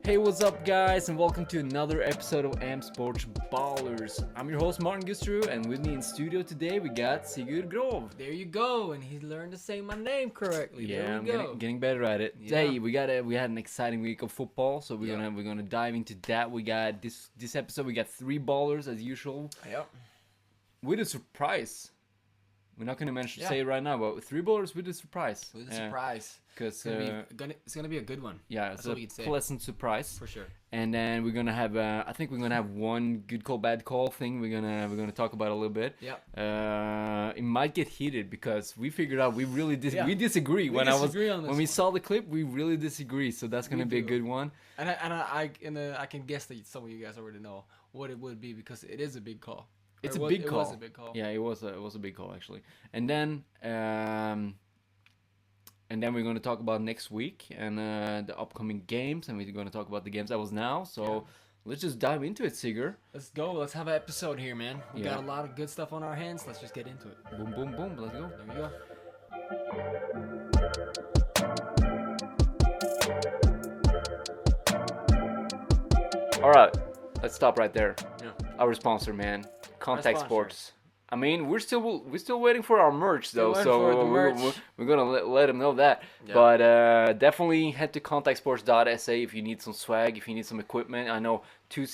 Hey, what's up, guys, and welcome to another episode of AMsportsBALLERS. I'm your host, Martin Gustrud, and with me in studio today, we got Sigurd Grov. There you go, and he learned to say my name correctly. Yeah, there I'm we go. getting better at it. Yeah. Today, we had an exciting week of football, so we're gonna dive into that. We got this episode. We got 3 ballers as usual. Yep. With a surprise. We're not gonna say it right now, but 3 ballers with a surprise. With a surprise. Because it's gonna be a good one. yeah, That's it's what a we could say. pleasant surprise. For sure. And then we're gonna have, I think we're gonna have one good call, bad call thing. We're gonna talk about a little bit. Yeah. It might get heated because we figured out we really we disagree. We disagree on this when we one. saw the clip, we really disagree. So that's gonna be a good one. And I can guess that some of you guys already know what it would be because it is a big call. It's It a big call. was a big call. Yeah, it was a big call actually. And then we're gonna talk about next week and the upcoming games, and we're gonna talk about the games that was now. So let's just dive into it, Sigurd. Let's go. Let's have an episode here, man. We Yeah. got a lot of good stuff on our hands. Let's just get into it. Boom, boom, boom. Let's go. There we go. All right, let's stop right there. Yeah. Our sponsor, man, Contact sponsor. Sports. I mean, we're still waiting for our merch though, waiting so for the merch. we're gonna let them know that. Yeah. But definitely head to contactsports.sa if you need some swag, if you need some equipment. I know 2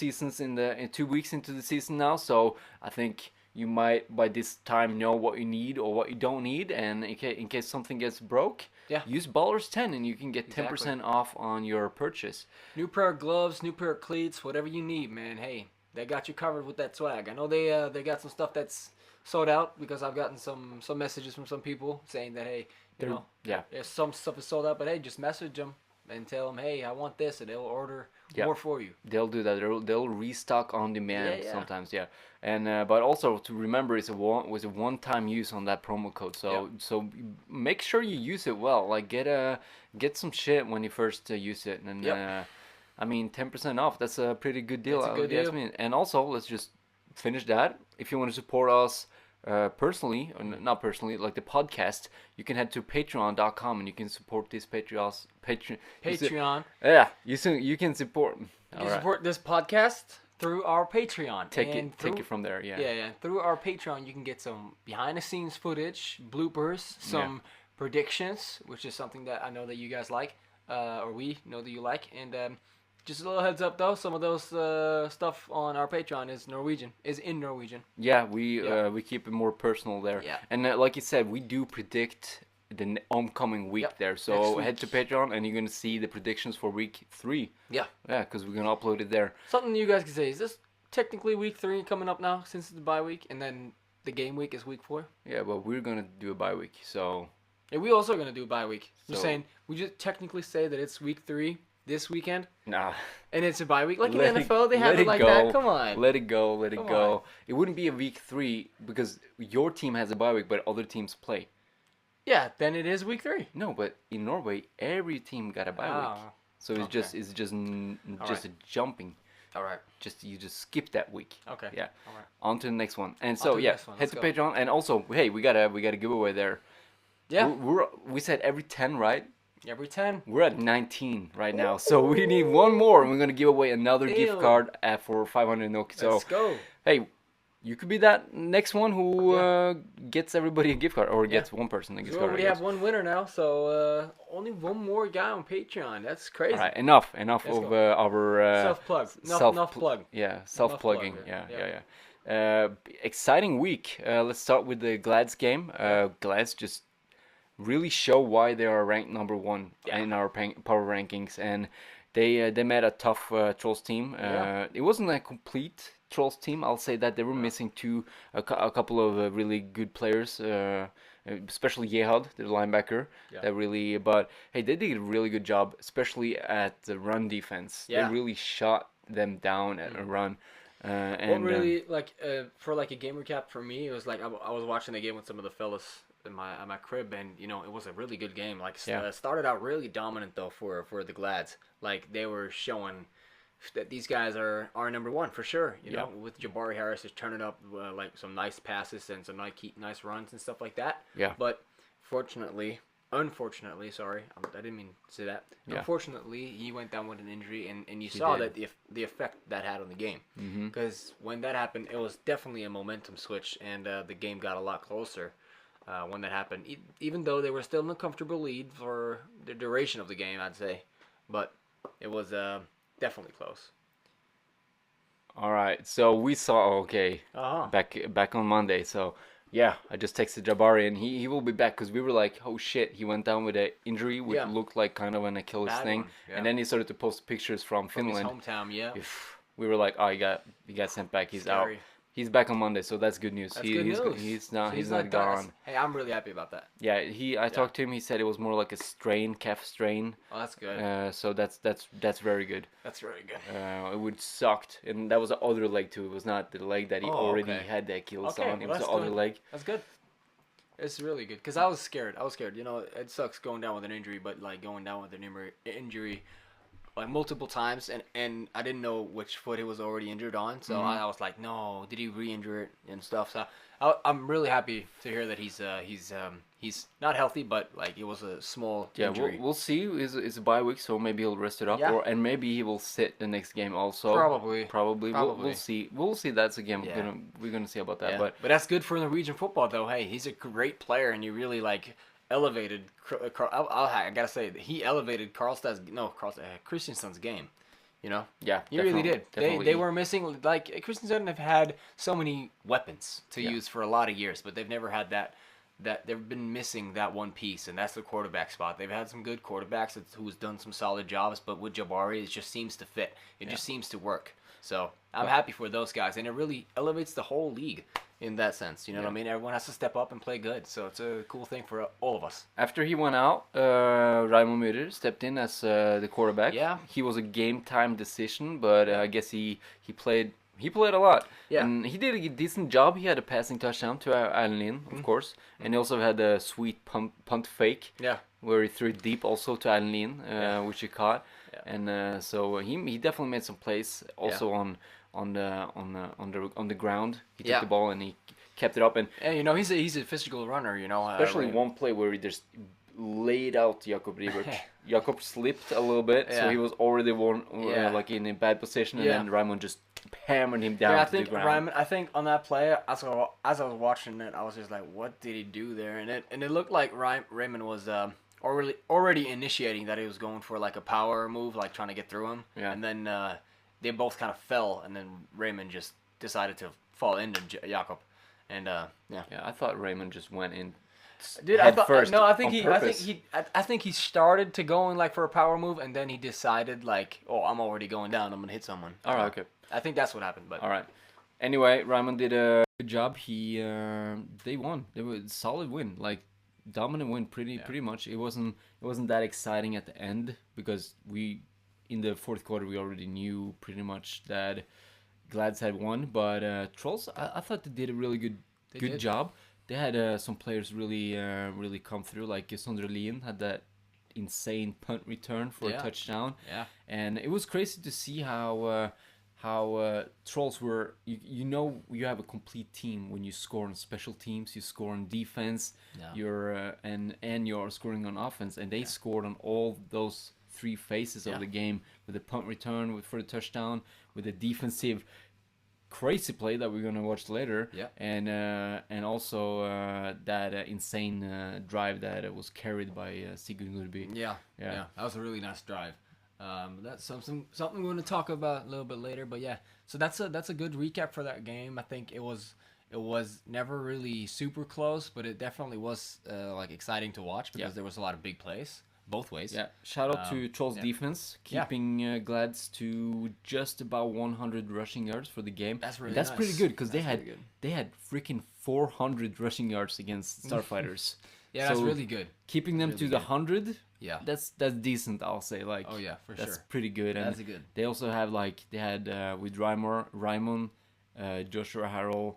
weeks into the season now, so I think you might by this time know what you need or what you don't need, and in case something gets broke, use Ballers 10 and you can get 10% off on your purchase. New pair of gloves, new pair of cleats, whatever you need, man. Hey, they got you covered with that swag. I know they got some stuff that's sold out because I've gotten some messages from some people saying that, hey, there's some stuff is sold out, but hey, just message them and tell them, hey, I want this, and they'll order more for you. They'll do that. They'll restock on demand sometimes, And but also to remember, it was a one-time use on that promo code. So make sure you use it well. Like get some shit when you first use it, and I mean 10% off. That's a pretty good deal. That's a good deal. And also, let's just finish that. If you want to support us personally, or not personally, like the podcast, you can head to patreon.com and you can support this Patreon. Yeah, you can support. You can support this podcast through our Patreon. Take it from there. Yeah. Through our Patreon, you can get some behind-the-scenes footage, bloopers, some predictions, which is something that I know that you guys like, or we know that you like, and just a little heads up though, some of those stuff on our Patreon is in Norwegian. Yeah, we keep it more personal there. Yeah. And like you said, we do predict the oncoming week there. So head to Patreon and you're going to see the predictions for week 3. Yeah. Yeah, because we're going to upload it there. Something you guys can say, is this technically week 3 coming up now since it's the bye week, and then the game week is week 4? Yeah, but we're going to do a bye week, so... Yeah, we also going to do a bye week. You're saying, we just technically say that it's week 3 this weekend? Nah. And it's a bye week? Like in the NFL, they have it like that? Come on. Let it go. It wouldn't be a week 3 because your team has a bye week, but other teams play. Yeah, then it is week 3. No, but in Norway, every team got a bye week. So it's just a jumping. All right. You just skip that week. Okay. Yeah. All right. On to the next one. And so head to Patreon, and also we got a giveaway there. Yeah. We said every 10, right? Every 10. We're at 19 right now, so we need one more, and we're gonna give away another gift card for 500 NOK. So let's go. Hey, you could be that next one who gets everybody a gift card, or gets one person a gift card. We already have one winner now, so only one more guy on Patreon. That's crazy. All right, enough of our self-plug. Enough plug. Yeah, self-plugging. Yeah. Exciting week. Let's start with the Glads game. Glads just really show why they are ranked number 1 in our power rankings, and they met a tough Trolls team. It wasn't a complete Trolls team. I'll say that they were missing a couple of really good players, especially Yehad, the linebacker. That really, but hey, they did a really good job, especially at the run defense. They really shot them down at a run. And what really for like a game recap for me, it was like I was watching the game with some of the fellas at my crib, and it was a really good game. Like started out really dominant though for the Glads. Like they were showing that these guys are number 1 for sure. You know, with Jabari Harris just turning up like some nice passes and some nice runs and stuff like that. Yeah. But fortunately, unfortunately, sorry, I didn't mean to say that. Yeah. Unfortunately, he went down with an injury, and you saw that the effect that had on the game. Because when that happened, it was definitely a momentum switch, and the game got a lot closer when that happened. Even though they were still in a comfortable lead for the duration of the game, I'd say, but it was definitely close. All right, so we saw Uh-huh. back on Monday. So yeah, I just texted Jabari and he will be back because we were like, oh shit, he went down with an injury which Yeah. looked like kind of an Achilles Bad thing, one, yeah. and then he started to post pictures from From his Finland. hometown, yeah. We were like, oh, he got sent back. He's out. Scary. He's back on Monday, so that's good news. That's good news. He's So not not done. gone. Hey, I'm really happy about that. Yeah, I talked to him. He said it was more like a strain, calf strain. Oh, that's good. So that's very good. That's very good. It would sucked, and that was the other leg too. It was not the leg that he already had the Achilles on. It was the other leg. That's good. It's really good because I was scared. You know, it sucks going down with an injury, but like going down with an injury like multiple times, and I didn't know which foot he was already injured on, so I was like, no, did he re-injure it and stuff? So I'm really happy to hear that he's not healthy, but like it was a small injury. We'll see. It's a bye week, so maybe he'll rest it up, and maybe he will sit the next game also. Probably. We'll see. We'll see. That's a game we're gonna see about that. Yeah. But that's good for Norwegian football, though. Hey, he's a great player, and you really like elevated. I gotta say, he elevated Christensen's game. You know, he really did. They were missing, like, Christensen have had so many weapons to use for a lot of years, but they've never had that they've been missing that one piece, and that's the quarterback spot. They've had some good quarterbacks who's done some solid jobs, but with Jabari, it just seems to fit. It just seems to work. So I'm happy for those guys, and it really elevates the whole league in that sense. You know what I mean? Everyone has to step up and play good, so it's a cool thing for all of us. After he went out, Raimond Müller stepped in as the quarterback. Yeah. He was a game time decision, but I guess he played a lot. Yeah. And he did a decent job. He had a passing touchdown to Allen Lin, of course. And he also had a sweet punt fake. Yeah. Where he threw it deep also to Allen Lin, which he caught. Yeah. And so he definitely made some plays also on the ground. He took the ball and he kept it up, and you know, he's a physical runner, you know. Especially one play where he just laid out Jakob Rivert. Jakob slipped a little bit, so he was already like in a bad position, and then Raimond just hammered him down to the ground. I think on that play, as I was watching it, I was just like, what did he do there? And it looked like Raymond was already initiating that he was going for like a power move, like trying to get through him. Yeah. And then they both kind of fell, and then Raymond just decided to fall into Jakob. And I thought Raymond just went in. I think he started to go in like for a power move, and then he decided like, oh, I'm already going down. I'm gonna hit someone. All right, okay. I think that's what happened. But all right. Anyway, Raimond did a good job. They won. They were a solid win, like dominant win, pretty much. It wasn't that exciting at the end because in the fourth quarter we already knew pretty much that Glads had won, but Trolls, I thought they did a really good job. They had some players really come through, like Sondre Lien had that insane punt return for a touchdown. Yeah. And it was crazy to see how Trolls were, you know, you have a complete team when you score on special teams, you score on defense, you're and you're scoring on offense, and they scored on all those three phases of the game, with the punt return for the touchdown, with the defensive crazy play that we're gonna watch later, and also that insane drive that was carried by Sigurd. Yeah, that was a really nice drive. That's something we're going to talk about a little bit later. But yeah, so that's a good recap for that game. I think it was never really super close, but it definitely was like exciting to watch because there was a lot of big plays both ways. Yeah, shout out to Trolls defense, keeping Glads to just about 100 rushing yards for the game. That's really that's nice. pretty good because they had freaking 400 rushing yards against Starfighters. Yeah, so that's really good. Keeping them to the 100, that's decent, I'll say. Like, oh yeah, for that's sure. pretty good. That's good. They also have they had with Raimond, Joshua Harrell,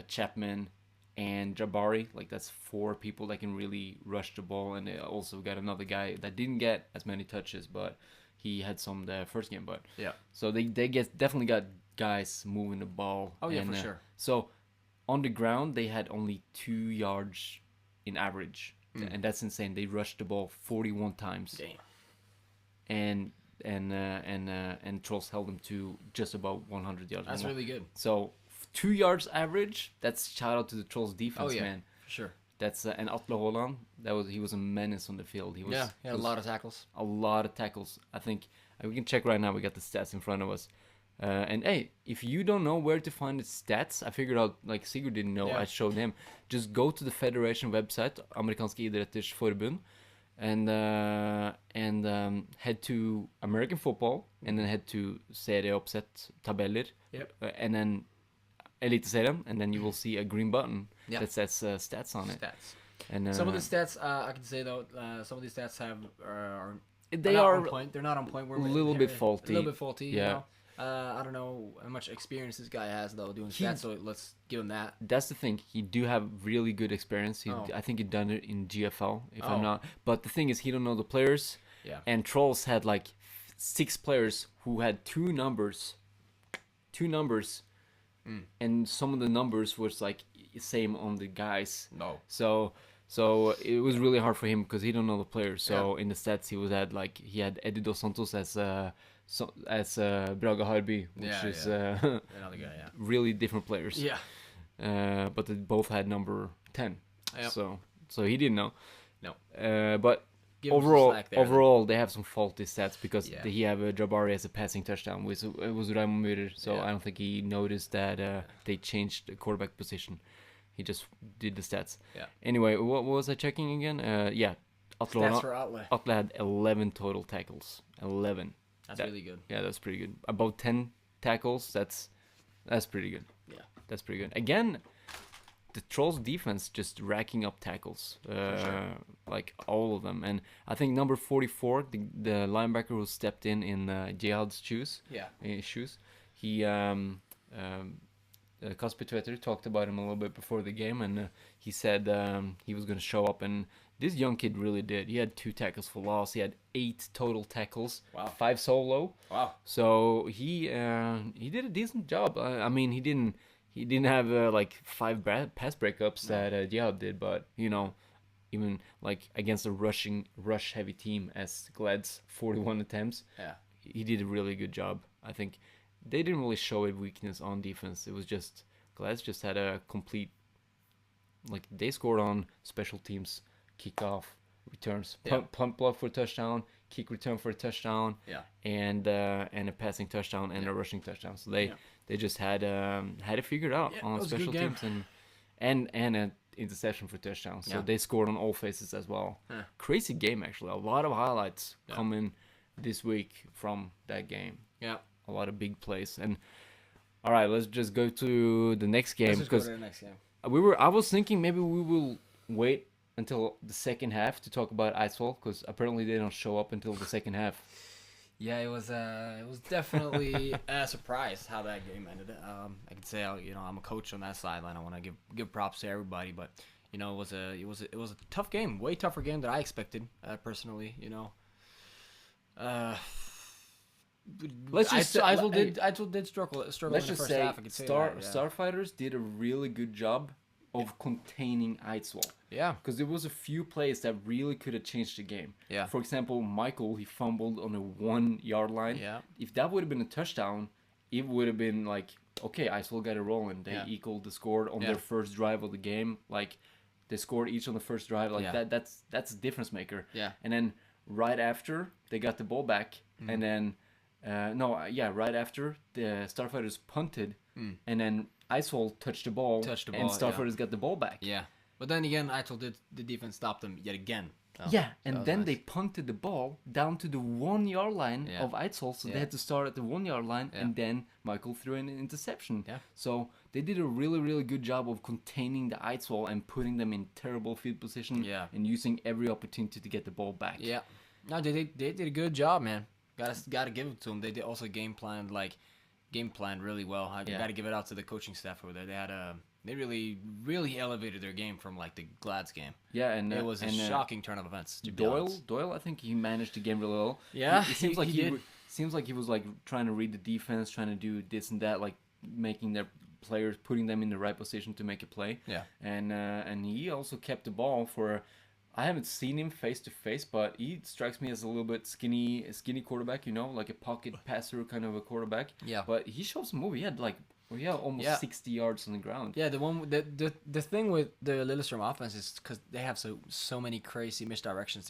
Chapman, and Jabari. Like, that's 4 people that can really rush the ball, and they also got another guy that didn't get as many touches, but he had some the first game. But so they definitely got guys moving the ball. Oh yeah, for sure. So on the ground they had only 2 yards in average and that's insane. They rushed the ball 41 times. Damn. And Trolls held them to just about 100 yards. That's really good. So 2 yards average. That's shout out to the Trolls defense, man. For sure. That's and Atle Haaland. He was a menace on the field. He had a lot of tackles. A lot of tackles. I think we can check right now. We got the stats in front of us. And hey, if you don't know where to find the stats, I figured out, like Sigurd didn't know, I showed him. Just go to the Federation website, Amerikanske Idretters Forbund, and head to American football, and then head to serieoppsett tabeller, and then Eliteserien, and then you will see a green button that says stats on it. Stats. And some of the stats, I can say though, some of these stats are on point. They're not on point. We're a little bit faulty. A little bit faulty. Yeah. You know? I don't know how much experience this guy has though doing stats, so let's give him that. That's the thing. He do have really good experience. I think he done it in GFL, if I'm not. But the thing is, he don't know the players. Yeah. And Trolls had like 6 players who had two numbers, and some of the numbers was like same on the guys. No. So it was really hard for him because he don't know the players. So in the stats, he had Eddie Dos Santos as Braga Harby, which is another guy. really different players. Yeah. But they both had number 10. Yep. So he didn't know. No. But Give overall, they have some faulty stats because he have Jabari as a passing touchdown. It was Raymond Müller, so I don't think he noticed that they changed the quarterback position. He just did the stats. Yeah. Anyway, what was I checking again? Stats for Atle. Atle had 11 total tackles. 11. That's really good. Yeah, that's pretty good. About 10 tackles. That's pretty good. Yeah. That's pretty good. Again, the Trolls defense just racking up tackles, like all of them. And I think number 44, the linebacker who stepped in Jihad's shoes. Yeah. He Kasper Twitter talked about him a little bit before the game, and he said he was going to show up, and this young kid really did. He had 2 tackles for loss. He had 8 total tackles. Wow. 5 solo. Wow. So he did a decent job. I mean, he didn't have like 5 pass breakups that Jihad did, but even like against a rush heavy team as Glad's 41 attempts, he did a really good job. I think they didn't really show a weakness on defense. It was just Glad's just had a complete, like they scored on special teams, kickoff, returns, punt block for a touchdown, kick return for a touchdown, and a passing touchdown and a rushing touchdown. So they just had it figured out on special teams and an interception for touchdown. So they scored on all phases as well. Yeah. Crazy game actually. A lot of highlights coming this week from that game. Yeah. A lot of big plays. And all right, let's just go to the next game because I was thinking maybe we will wait until the second half to talk about Eidsvoll because apparently they don't show up until the second half. Yeah, it was definitely a surprise how that game ended. I can say I'm a coach on that sideline. I want to give props to everybody, but it was a tough game, way tougher game than I expected personally. Let's just say Eidsvoll did struggle. Let's in the just first say half, I could say Starfighters did a really good job of containing Eidsvoll. Yeah, because there was a few plays that really could have changed the game. Yeah. For example, Michael, he fumbled on the 1 yard line. Yeah. If that would have been a touchdown, it would have been like, okay, Eidsvoll got it rolling. They equaled the score on their first drive of the game. Like they scored each on the first drive. Like that's a difference maker. Yeah. And then right after they got the ball back, and then right after the Starfighters punted, and then Eidsvoll touched the ball, and Starfighters got the ball back. Yeah. But then again, the defense stopped them yet again. And then they punted the ball down to the 1 yard line of Eidsvoll, so they had to start at the 1 yard line, and then Michael threw in an interception. Yeah. So they did a really, really good job of containing the Eidsvoll and putting them in terrible field position and using every opportunity to get the ball back. Yeah. No, they did a good job, man. Gotta give it to them. They did also game planned really well. I gotta give it out to the coaching staff over there. They had they really elevated their game from like the Glads game. Yeah, and it was a shocking turn of events. To Doyle, I think he managed the game really well. Yeah, it seems like he was like trying to read the defense, trying to do this and that, like making their players, putting them in the right position to make a play. Yeah, and he also kept the ball for I haven't seen him face to face, but he strikes me as a little bit skinny quarterback. You know, like a pocket passer kind of a quarterback. Yeah. But he showed some move. He had almost 60 yards on the ground. Yeah, the thing with the Lillestrøm offense is because they have so many crazy misdirections.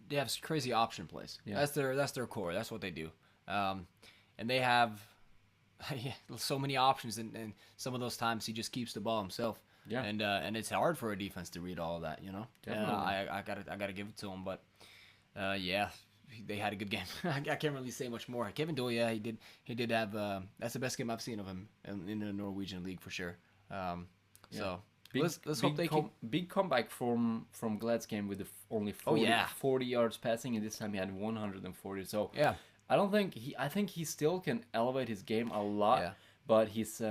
They have crazy option plays. Yeah. That's their core. That's what they do. And they have so many options, and some of those times he just keeps the ball himself. Yeah. And it's hard for a defense to read all of that, you know. Definitely. I gotta give it to him, but yeah, they had a good game. I can't really say much more. Kevin Doyle, yeah, he did have that's the best game I've seen of him in the Norwegian league for sure. So let's hope they can. Big comeback from Glad's game with only 40 yards passing, and this time he had 140. So yeah, I think he still can elevate his game a lot. Yeah. But his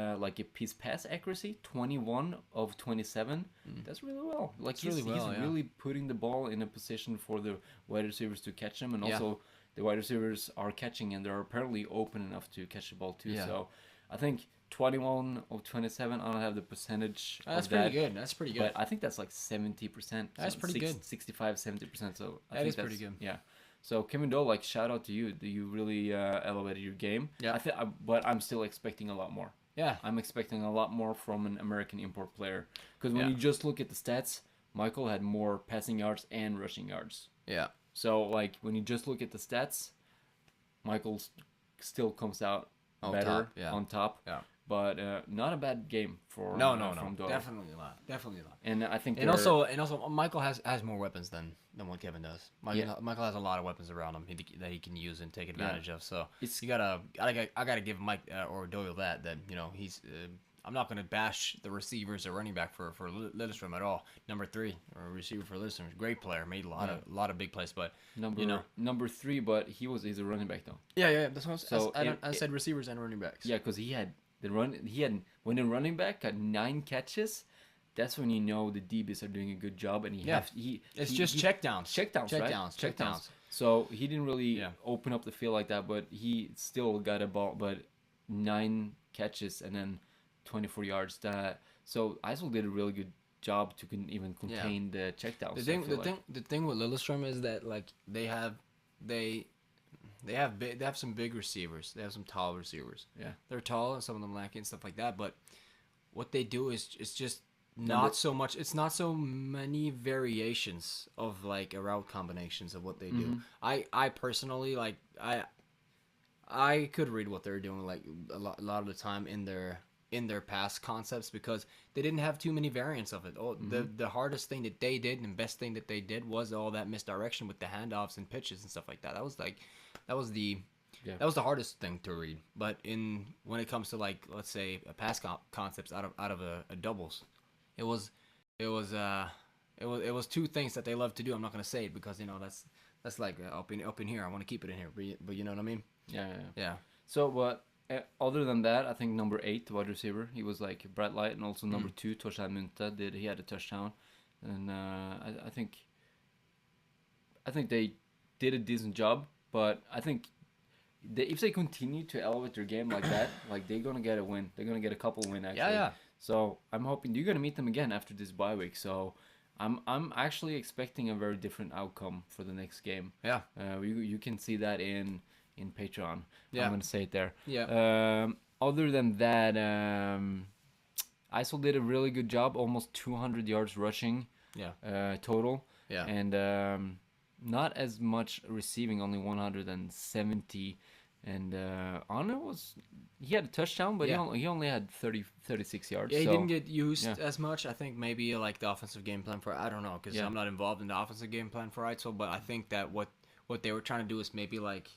his pass accuracy, 21 of 27, that's really well. Like he's really putting the ball in a position for the wide receivers to catch him, and also the wide receivers are catching, and they're apparently open enough to catch the ball too. Yeah. So I think 21 of 27. I don't have the percentage. That's pretty good. That's pretty good. But I think that's like 70%. That's pretty good. 65, 70%. So I think that's pretty good. Yeah. So Kevin Doyle, like shout out to you. You really elevated your game. Yeah. But I'm still expecting a lot more. Yeah. I'm expecting a lot more from an American import player. Because when you just look at the stats, Michael had more passing yards and rushing yards. Yeah. So like when you just look at the stats, Michael still comes out better on top. Yeah. But not a bad game for from Doyle. Definitely a lot. And I think also Michael has more weapons than what Kevin does. Michael has a lot of weapons around him that he can use and take advantage of. So I gotta give Mike or Doyle that you know he's. I'm not gonna bash the receivers or running back for Lillestrøm at all. Number 3 or receiver for Lillestrøm, great player, made a lot of big plays, but number 3, but he's a running back though. Yeah. That's what I said receivers and running backs. Yeah, because when the running back got 9 catches, that's when you know the DBs are doing a good job, and it's just checkdowns, right? So he didn't really open up the field like that, but he still got a ball, but 9 catches and then 24 yards. So Isol did a really good job to even contain the checkdowns. The thing with Lillestrøm is that like they have some big receivers. They have some tall receivers. Yeah, they're tall, and some of them lanky and stuff like that. But what they do is just not so much. It's not so many variations of like a route combinations of what they do. I personally like I could read what they're doing like a lot of the time in their pass concepts because they didn't have too many variants of it. The hardest thing that they did and best thing that they did was all that misdirection with the handoffs and pitches and stuff like that. That was the hardest thing to read. But when it comes to like let's say a pass concepts out of a doubles, it was 2 things that they love to do. I'm not gonna say it because you know that's like up in here. I want to keep it in here, but you know what I mean? Yeah. So but. Other than that, I think number 8, wide receiver, he was like bright light, and also number 2, Torstein Munthe, he had a touchdown, and I think they did a decent job, but I think if they continue to elevate their game like that, like they're gonna get a win, they're gonna get a couple win actually. Yeah. So I'm hoping you're gonna meet them again after this bye week. So I'm actually expecting a very different outcome for the next game. Yeah. You can see that in Patreon. Yeah. I'm gonna say it there. Yeah. Other than that, Isol did a really good job, almost 200 yards rushing. Yeah. Total. Yeah. And not as much receiving, only 170. And Arne he had a touchdown, but he only had 36 yards. Yeah, he didn't get used as much. I think maybe like the offensive game plan I don't know, because I'm not involved in the offensive game plan for Isol, but I think that what they were trying to do is maybe like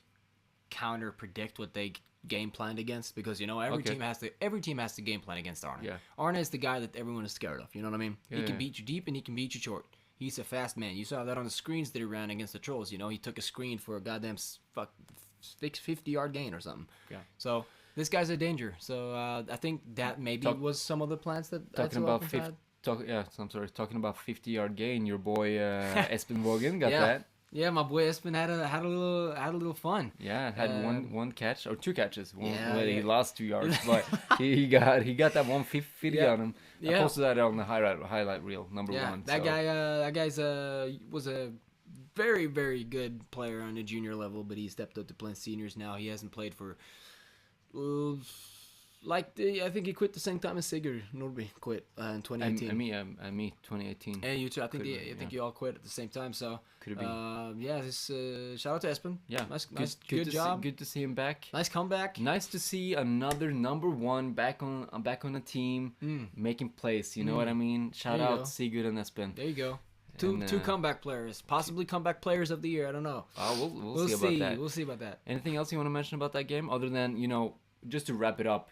counter predict what they game planned against, because you know every team has to game plan against Arne. Yeah. Arne is the guy that everyone is scared of. You know what I mean? He can beat you deep and he can beat you short. He's a fast man. You saw that on the screens that he ran against the Trolls. You know, he took a screen for a goddamn 50-yard gain or something. Yeah. So this guy's a danger. So I think that maybe was some of the plans that talking about 50. Talking about 50-yard gain. Your boy Espen Vågen got that. Yeah, my boy Espen had a little fun. Yeah, had one catch or two catches. Yeah, He yeah. lost 2 yards, but he got that 150 Yeah, on him. I yeah, posted that on the highlight reel number yeah. one. That So guy, that guy's was a very very good player on the junior level, but he stepped up to playing seniors now. He hasn't played for uh, I think he quit the same time as Sigurd Nordby quit in 2018. me 2018. And you too. I think Could I think you all quit at the same time. So Could have been. yeah, this shout out to Espen. Yeah, Good job. Good to see him back. Nice comeback. Nice to see another number one back on the team, making plays. You know what I mean? Shout There you out go. Sigurd and Espen. There you go. Two And, comeback players, possibly comeback players of the year. I don't know. We'll see about that. We'll see about that. Anything else you want to mention about that game other than just to wrap it up?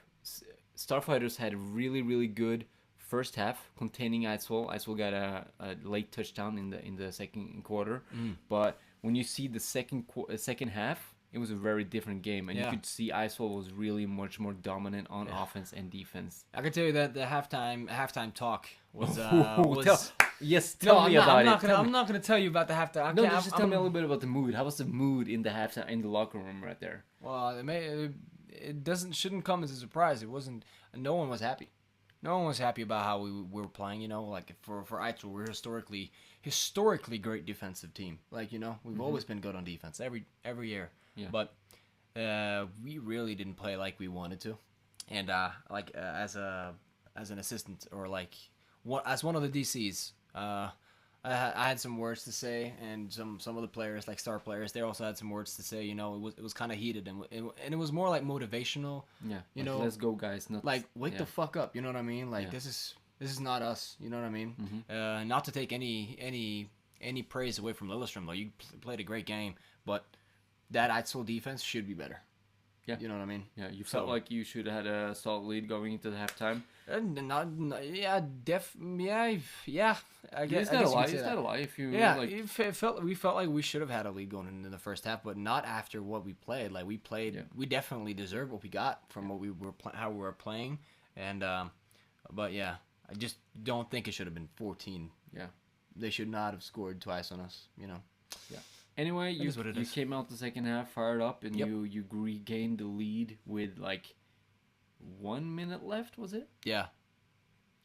Starfighters had a really really good first half containing Eidsvoll. Eidsvoll got a late touchdown in the second quarter, but when you see the second half, it was a very different game, and you could see Eidsvoll was really much more dominant on offense and defense. I can tell you that the halftime talk was Tell me about it. I'm not gonna tell you about the halftime. Just tell me a little bit about the mood. How was the mood in the halftime in the locker room right there? Well, it shouldn't come as a surprise. It wasn't. No one was happy. No one was happy about how we were playing. Like for Eidsvoll, we're historically great defensive team. Like we've always been good on defense every year. Yeah. But we really didn't play like we wanted to, and as an assistant or as one of the DCs, I had some words to say, and some of the players, like star players, they also had some words to say. It was kind of heated, and it was more like motivational. Yeah. Let's go, guys. Not Like wake the fuck up. You know what I mean? Like this is not us. You know what I mean? Not to take any praise away from Lillestrøm though. You played a great game, but that Eidsvoll defense should be better. Yeah. You know what I mean? Yeah, you felt like you should have had a solid lead going into the halftime. I guess. It's not a lie. It's not a lie. If you we felt like we should have had a lead going into the first half, but not after what we played. Like we played, we definitely deserved what we got from what we were how we were playing, and but yeah, I just don't think it should have been 14. Yeah, they should not have scored twice on us. Yeah. Anyway, you came out the second half fired up, and you regained the lead with 1 minute left. Was it? Yeah.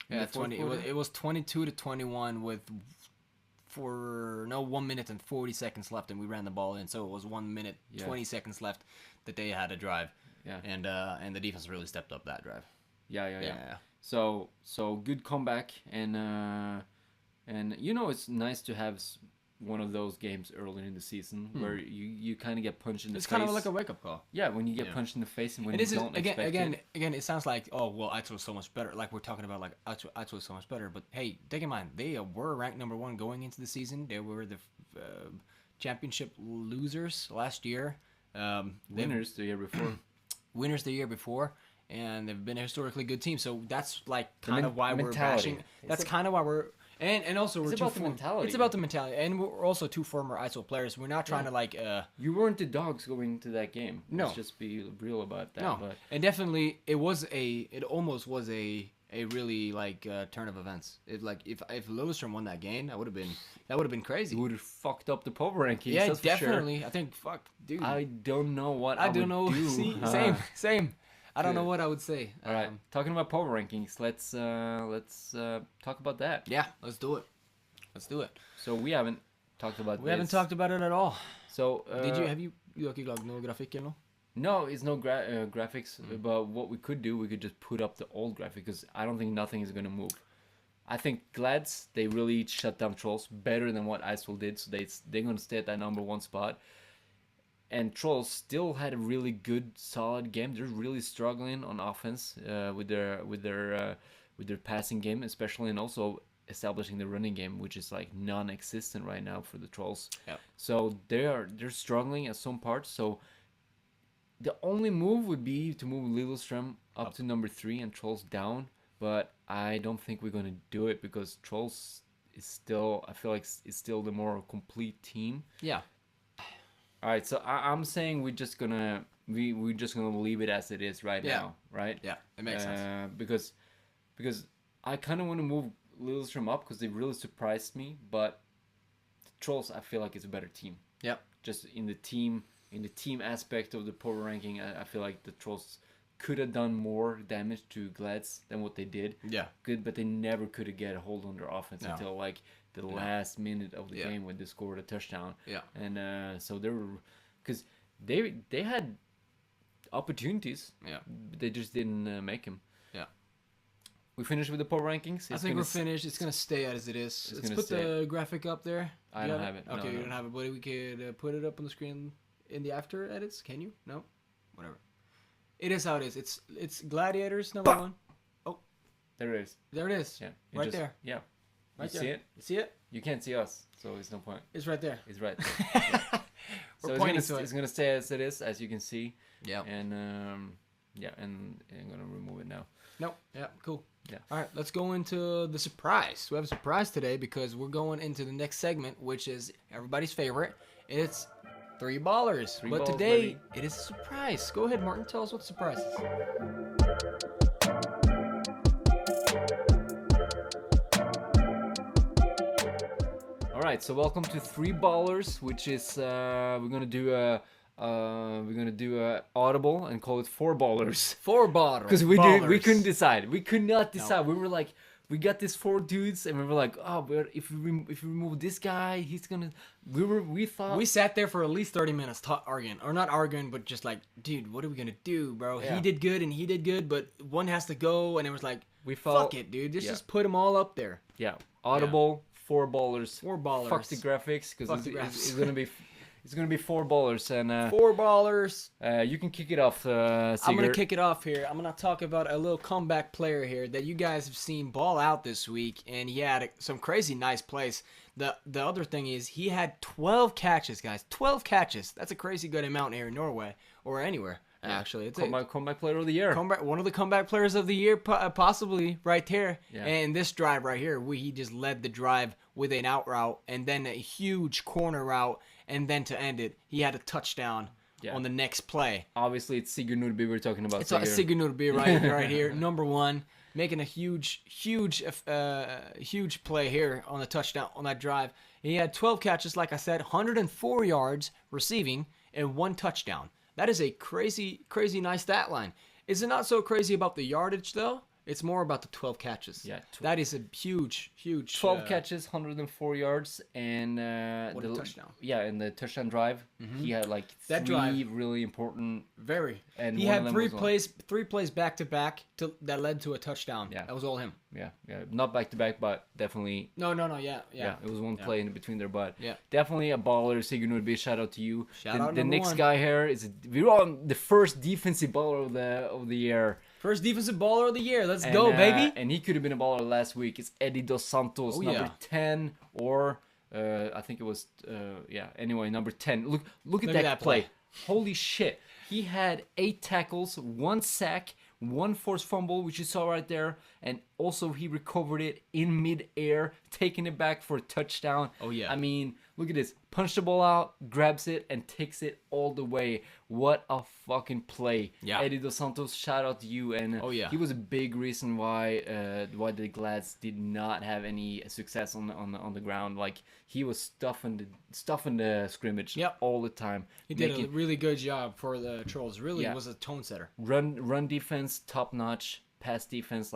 Yeah, 20. It was 22-21 with 1 minute and 40 seconds left, and we ran the ball in. So it was 1 minute 20 seconds left that they had a drive. Yeah. And the defense really stepped up that drive. Yeah. So good comeback, and it's nice to have one of those games early in the season where you kind of get punched in the face. It's kind of like a wake-up call. Yeah, when you get punched in the face and when you don't expect it. Again, it sounds like, oh, well, Eidsvoll was so much better. Like, we're talking about, like, Eidsvoll was so much better. But, hey, take in mind, they were ranked number one going into the season. They were the championship losers last year. Winners the year before. Winners the year before. And they've been a historically good team. So that's, like, kind of why we're mentality. bashing. That's kind of why we're... And also it's about the mentality. It's about the mentality, and we're also two former Eidsvoll players. We're not trying to You weren't the dogs going into that game. No. Let's just be real about that. No, but and definitely it almost was a really turn of events. If Lillestrøm won that game, that would have been crazy. It would have fucked up the power rankings. Yeah, that's definitely. For sure. I think dude. I don't know what I don't know. do. See, same. I don't know what I would say. All right, talking about power rankings, let's talk about that. Yeah, let's do it. So we haven't talked about We haven't talked about it at all. So have you har ikke laget noe grafikk eller noe? No, it's no graphics. But what we could do, we could just put up the old graphic because I don't think nothing is gonna move. I think Glads, they really shut down Trolls better than what Eidsvoll did, so they're gonna stay at that number one spot. And Trolls still had a really good, solid game. They're really struggling on offense with their passing game, especially, and also establishing the running game, which is like non-existent right now for the Trolls. Yeah. So they're struggling at some parts. So the only move would be to move Lillestrøm up to number 3 and Trolls down. But I don't think we're gonna do it because Trolls is still, I feel like it's still the more complete team. Yeah. All right, so I'm saying we're just gonna leave it as it is right now, right? Yeah, it makes sense. Because I kind of want to move Lillestrøm up because they really surprised me, but Trolls, I feel like it's a better team. Yep. Just in the team aspect of the power ranking, I feel like the Trolls could have done more damage to Glads than what they did. Yeah. Good, but they never could get a hold on their offense until like the last minute of the game when they scored a touchdown. Yeah. And so they were, because they had opportunities. Yeah. They just didn't make them. Yeah. We finished with the power rankings. I think we're finished. It's gonna stay as it is. Let's put the graphic up there. I don't have it. Okay, no. You don't have it, but we could put it up on the screen in the after edits. Can you? No. Whatever. It is how it is. It's Gladiators number 1. Oh, there it is. There it is. Yeah, right there. Yeah. Right you there. see it? You see it? You can't see us, so it's no point. It's right there. It's right. We're So pointing to it. It's gonna stay as it is, as you can see. Yeah. And and I'm gonna remove it now. Nope. Yeah. Cool. Yeah. All right. Let's go into the surprise. We have a surprise today because we're going into the next segment, which is everybody's favorite. It's 3 ballers. But balls, today baby. it is a surprise. Go ahead, Martin. Tell us what the surprise is. All right. So welcome to 3 ballers, which is we're gonna do a audible and call it 4 ballers. 4 ballers. Because we couldn't decide. We could not decide. No. We were like, we got these 4 dudes, and we were like, oh, but if we remove this guy, he's gonna. We thought we sat there for at least 30 minutes arguing, or not arguing, but just like, dude, what are we gonna do, bro? Yeah. He did good and he did good, but one has to go, and it was like, fuck it, dude. Just put them all up there. Yeah, audible 4 ballers. 4 ballers. Fuck the graphics, because it's gonna be. It's gonna be 4 ballers and 4 ballers. You can kick it off, Sigurd. I'm gonna kick it off here. I'm gonna talk about a little comeback player here that you guys have seen ball out this week, and he had some crazy nice plays. The other thing is he had 12 catches, guys. 12 catches. That's a crazy good amount here in Norway or anywhere. Actually, it's comeback player of the year. One of the comeback players of the year, possibly right there. Yeah. And this drive right here, he just led the drive with an out route and then a huge corner route, and then to end it, he had a touchdown on the next play. Obviously, it's Sigurd Nordby we're talking about. It's Sigurd Nordby right here, number 1, making a huge play here on the touchdown on that drive. He had 12 catches, like I said, 104 yards receiving, and 1 touchdown. That is a crazy nice stat line. Is it not so crazy about the yardage, though? It's more about the 12 catches. Yeah. That is a huge 12 catches, 104 yards, and a touchdown. Yeah, and the touchdown drive, he had like that 3 drive, really important. Very. And he had 3 plays back to back that led to a touchdown. Yeah. That was all him. Yeah. Not back to back, but definitely. No. Yeah. It was one play in between there, but yeah, definitely a baller. Sigurd Nordby, shout out to you. The next 1 guy here is we're on the first defensive baller of the year. First defensive baller of the year. Let's go, baby. And he could have been a baller last week. It's Eddie Dos Santos, number 10, or I think it was anyway, number 10. Look at that play. Holy shit. He had 8 tackles, 1 sack, 1 forced fumble, which you saw right there, and also he recovered it in mid-air, taking it back for a touchdown. Oh, yeah. I mean, look at this. Punch the ball out, grabs it, and takes it all the way. What a fucking play. Yeah. Eddie Dos Santos, shout out to you. And he was a big reason why the Glads did not have any success on the ground. Like, he was stuffing the scrimmage all the time. He did a really good job for the Trolls. Really was a tone setter. Run defense, top notch. Pass defense,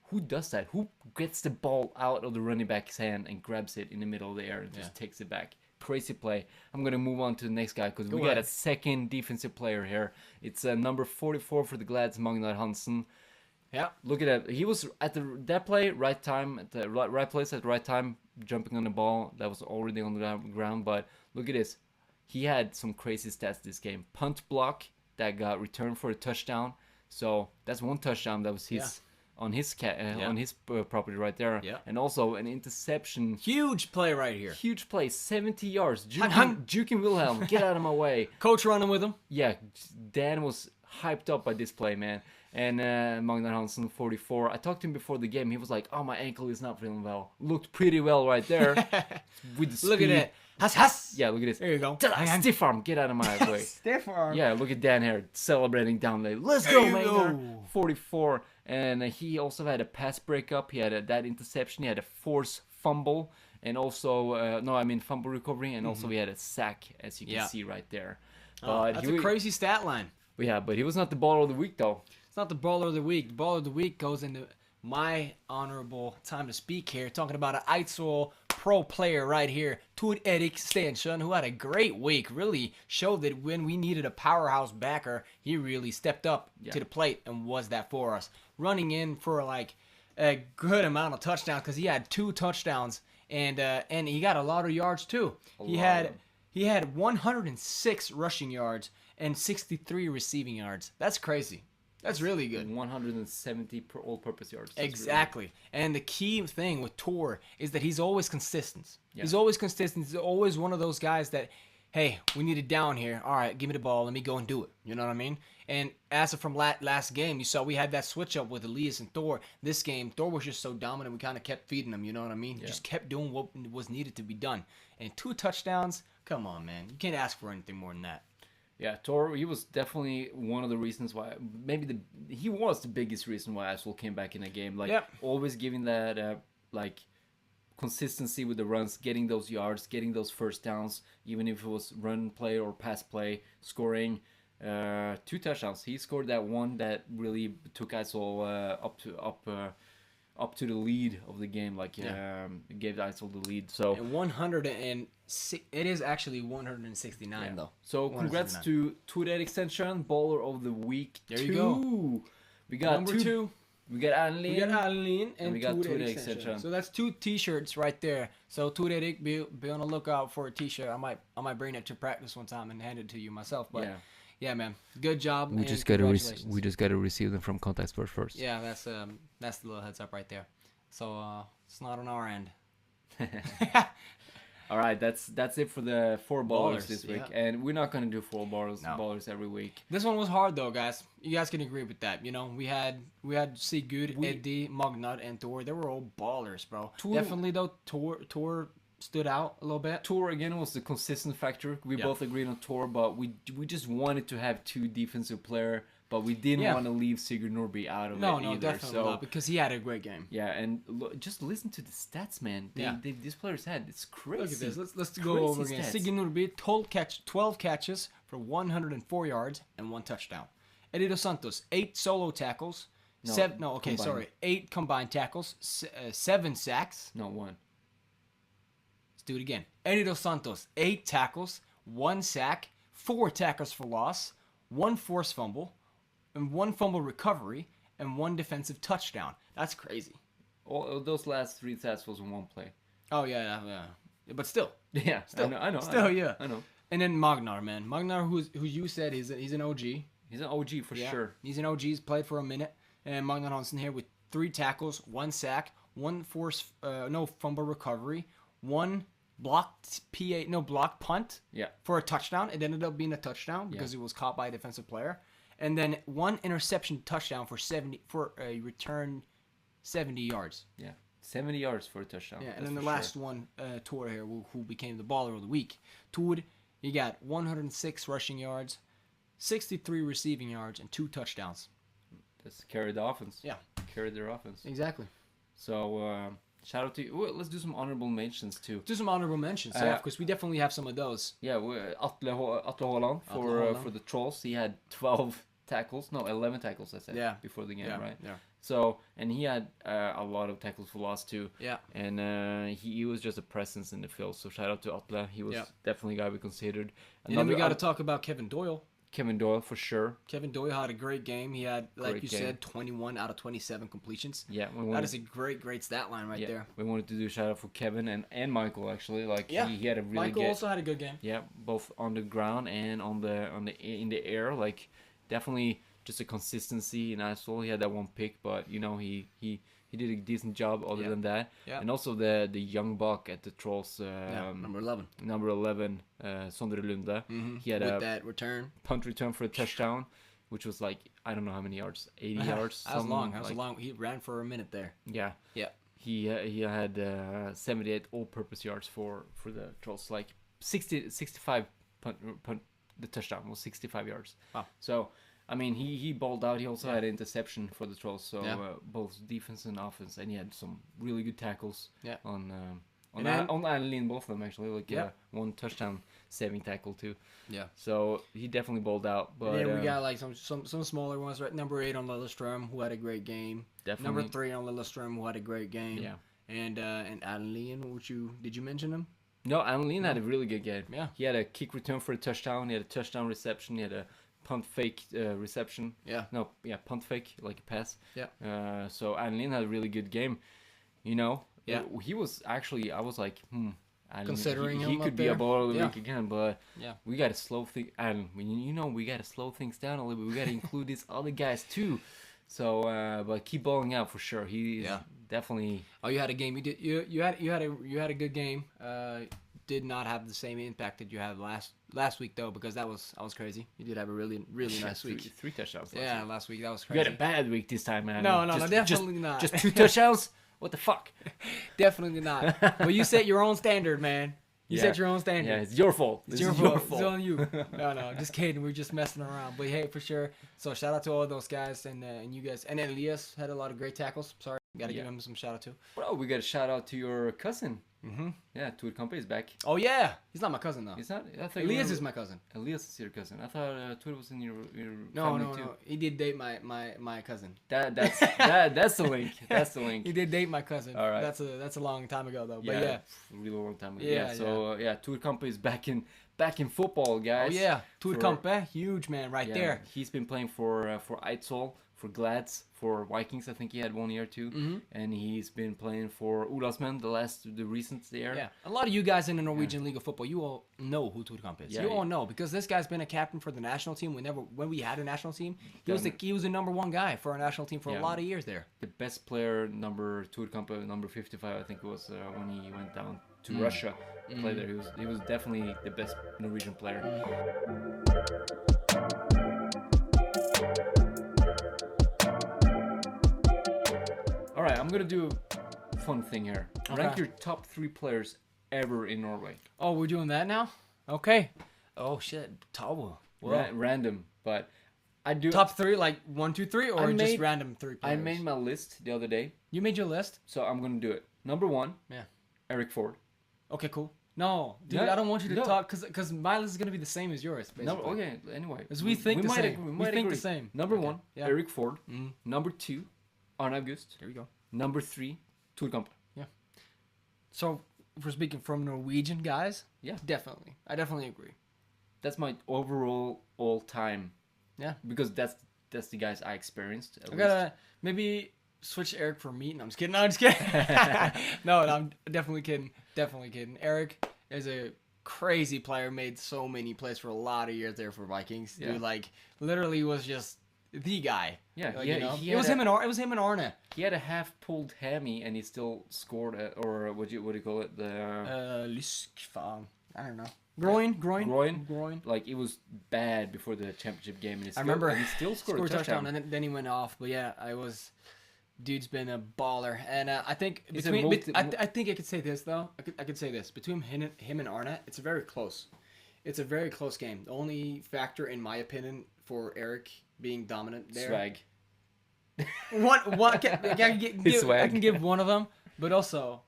who does that? Who gets the ball out of the running back's hand and grabs it in the middle of the air and just takes it back? Crazy play. I'm going to move on to the next guy because we got a second defensive player here. It's number 44 for the Glads, Magnar Hansen. Yeah. Look at that. He was at that play, right time, at the right place at the right time, jumping on the ball. That was already on the ground, but look at this. He had some crazy stats this game. Punt block that got returned for a touchdown. So that's 1 touchdown that was his on his property right there. Yeah. And also an interception. Huge play right here. Huge play, 70 yards. Jukin Wilhelm, get out of my way. Coach running with him. Yeah, Dan was hyped up by this play, man. And Magnar Hansen, 44. I talked to him before the game. He was like, "Oh, my ankle is not feeling well." Looked pretty well right there. With the speed. Look at it. Has. Yeah, look at this. There you go. Stiff arm, get out of my way. Stiff arm. Yeah, look at Dan here celebrating down there. Let's go, Magnar. 44. And he also had a pass breakup. He had that interception. He had a forced fumble. and also no, I mean fumble recovery, and also we had a sack, as you can see right there. But that's a crazy stat line. Yeah, but he was not the baller of the week though. It's not the baller of the week. The baller of the week goes into my honorable time to speak here, talking about an Eidsvoll pro player right here, Tor Erik Stensson, who had a great week. Really showed that when we needed a powerhouse backer, he really stepped up to the plate and was that for us. Running in for like a good amount of touchdowns because he had 2 touchdowns and he got a lot of yards too. He had 106 rushing yards and 63 receiving yards. That's crazy. That's really good. 170 per all-purpose yards. That's exactly. Really and the key thing with Tor is that he's always consistent. Yeah. He's always consistent. He's always one of those guys that, hey, we need it down here. All right, give me the ball. Let me go and do it. You know what I mean? And as of from last game, you saw we had that switch up with Elias and Thor. This game, Thor was just so dominant. We kind of kept feeding him. You know what I mean? Yeah. Just kept doing what was needed to be done. And 2 touchdowns. Come on, man. You can't ask for anything more than that. Yeah, Tor, he was definitely one of the reasons why, he was the biggest reason why Eidsvoll came back in a game. Like, always giving that, consistency with the runs, getting those yards, getting those first downs, even if it was run play or pass play, scoring 2 touchdowns. He scored that one that really took Eidsvoll up to the lead of the game, gave Eidsvoll the lead. So and 106, it is actually 169 though. So congrats to Tor Erik Stensson, baller of the week. There you go. We got number 2. We got Adeline and we got Tor Erik Stensson. So that's 2 T-shirts right there. So Tor Erik, be on the lookout for a T-shirt. I might bring it to practice one time and hand it to you myself. But yeah, man, good job. We just gotta receive them from Contact Sports first. Yeah, that's the little heads up right there. So it's not on our end. All right, that's it for the 4 ballers this week, and we're not gonna do 4 ballers every week. This one was hard though, guys. You guys can agree with that. You know, we had Sigurd, Eddie, Magnar, and Tor. They were all ballers, bro. Definitely though, Tor stood out a little bit. Tor again was the consistent factor. We both agreed on Tor, but we just wanted to have 2 defensive player. But we didn't want to leave Sigurd Norby out of it either. No, definitely not, because he had a great game. Yeah, and just listen to the stats, man. These players had. It's crazy. Look at this. Let's go over again. Sigurd Norby, 12 catches for 104 yards and 1 touchdown. Eddie Dos Santos, 8 solo tackles. 8 combined tackles. 7 sacks. No, 1. Let's do it again. Eddie Dos Santos, 8 tackles, 1 sack, 4 tackles for loss, 1 forced fumble, and 1 fumble recovery, and 1 defensive touchdown. That's crazy. All those last 3 stats was in 1 play. Oh, yeah. But still. Yeah, still. I know. Still, I know. And then Magnar, man. Magnar, who you said he's an OG. He's an OG for sure. He's an OG. He's played for a minute. And Magnar Hansen here with 3 tackles, 1 sack, 1 fumble recovery, 1 blocked punt for a touchdown. It ended up being a touchdown because it was caught by a defensive player. And then 1 interception touchdown for a return 70 yards. Yeah, 70 yards for a touchdown. Yeah, and then the last one, Tor here, who became the baller of the week. Tor, he got 106 rushing yards, 63 receiving yards, and 2 touchdowns. Just carried the offense. Yeah. Carried their offense. Exactly. So, shout out to you. Let's do some honorable mentions too. Do some honorable mentions, because we definitely have some of those. Yeah, Atle Haaland for the Trolls. He had 11 tackles, I said, before the game, right? Yeah. So, and he had a lot of tackles for loss too. Yeah. And he was just a presence in the field. So shout out to Atle. He was definitely a guy we considered. And then we got to talk about Kevin Doyle. Kevin Doyle for sure. Kevin Doyle had a great game. He had, like you said, 21 out of 27 completions. Yeah, that is a great stat line right there. We wanted to do a shout out for Kevin and Michael actually. Like he had a really Michael also had a good game. Yeah, both on the ground and in the air. Like definitely just a consistency in Eidsvoll. He had that 1 pick, but he did a decent job other than that. Yeah. And also the young buck at the Trolls. Number 11. Number 11, Sondre Lunde. Mm-hmm. He had that return. Punt return for a touchdown, which was like, I don't know how many yards, 80 yards. That was long. He ran for a minute there. Yeah. Yeah. He had 78 all-purpose yards for the Trolls. Like 65 punt. The touchdown was 65 yards. Wow. So, I mean, he balled out. He also had an interception for the Trolls, so both defense and offense, and he had some really good tackles on On Adeline, both of them actually. Like one touchdown saving tackle too. Yeah. So he definitely balled out. But then we got like some smaller ones, right? Number 8 on Lillestrøm, who had a great game. Definitely. Number 3 on Lillestrøm, who had a great game. Yeah. And Adeline, did you mention him? No, Adeline had a really good game. Yeah. He had a kick return for a touchdown. He had a touchdown reception. He had a punt fake reception. Yeah. No, yeah, punt fake, like a pass. Yeah. So Adeline had a really good game. You know. Yeah. He was actually. I was like, Considering he him could up be there. a baller of the week again, but yeah, we got to slow things. And we got to slow things down a little bit. We got to include these other guys too. So, but keep balling out for sure. He's definitely. Oh, you had a game. You had a good game. Did not have the same impact that you had last week though, because I was crazy. You did have a really nice week. Three touchdowns. Last week that was crazy. You had a bad week this time, man. No, definitely not. Just 2 touchdowns. What the fuck? Definitely not. Well, you set your own standard, man. You set your own standard. Yeah, it's your fault. It's your fault. It's on you. No, just kidding. We're just messing around. But hey, for sure. So shout out to all those guys and you guys. And Elias had a lot of great tackles. Sorry, gotta give him some shout out too. Bro, we got a shout out to your cousin. Mm-hmm. Yeah, Tour Company is back. Oh yeah, he's not my cousin though. He's not. Elias is my cousin. Elias is your cousin. I thought Tour was in your no, family too. No. He did date my cousin. That's the link. That's the link. He did date my cousin. All right. That's a long time ago though. But yeah, really long time ago. Yeah. So Tour Company is back in football, guys. Oh yeah, Tour Company, huge man right there. He's been playing for Eidsvoll, for Glads, for Vikings. I think he had 1 year too, and he's been playing for Olavsmenn the recent year. Yeah, a lot of you guys in the Norwegian League of Football, you all know who Tour Company is. You all know because this guy's been a captain for the national team. When we had a national team, he was the number 1 guy for our national team for a lot of years there. The best player, Tour Company, number 55, I think it was when he went down to Russia to play there. He was definitely the best Norwegian player. All right, I'm gonna do a fun thing here. Okay. Rank your top 3 players ever in Norway. Oh, we're doing that now? Okay. Oh shit, Tawa. Random, but I do top 3, like 1, 2, 3, or just random 3 players? I made my list the other day. You made your list? So I'm gonna do it. Number 1. Yeah. Eric Ford. Okay, cool. No, dude, I don't want you to talk because my list is gonna be the same as yours. Basically. No, okay. Anyway, as we think the same. We think the same. Number 1, Eric Ford. Number 2, Arne August. There we go. Number 3, Tour Company. Yeah. So if we're speaking from Norwegian guys, definitely, I definitely agree. That's my overall all-time. Yeah. Because that's the guys I experienced. I gotta maybe switch Eric for me. No, I'm just kidding. No, I'm just kidding. no, I'm definitely kidding. Definitely kidding. Eric is a crazy player. Made so many plays for a lot of years there for Vikings. Yeah. Dude, like literally was just the guy. Yeah, like, it was him and Arne. He had a half-pulled hammy, and he still scored. Or what do you call it? The Lyskfang. I don't know. Groin. Like it was bad before the championship game, and I remember he still scored a touchdown, and then he went off. But yeah, dude's been a baller, and I think I think I could say this though. I could say this between him and Arne, it's very close. It's a very close game. The only factor, in my opinion, for Eric being dominant there. Swag. I can give one of them, but also,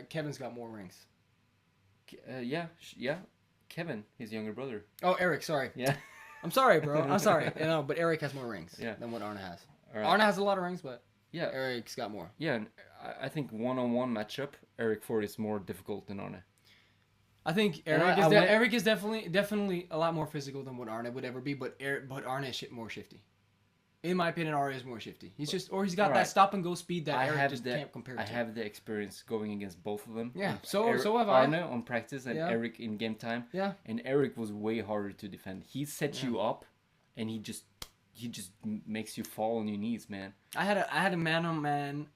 Kevin's got more rings. Yeah. Kevin, his younger brother. Oh, Eric, sorry. Yeah. I'm sorry, bro. I'm sorry. But Eric has more rings than what Arne has. Right. Arne has a lot of rings, but Eric's got more. Yeah, and I think one-on-one matchup, Eric Ford is more difficult than Arne. I think Eric is definitely a lot more physical than what Arne would ever be, but Arne is more shifty. In my opinion, Arne is more shifty. He's got that stop and go speed that Eric just can't compare to. I have the experience going against both of them. Yeah, so have I. Arne on practice and Eric in game time. Yeah. And Eric was way harder to defend. He sets you up, and he just makes you fall on your knees, man. I had a man-on-man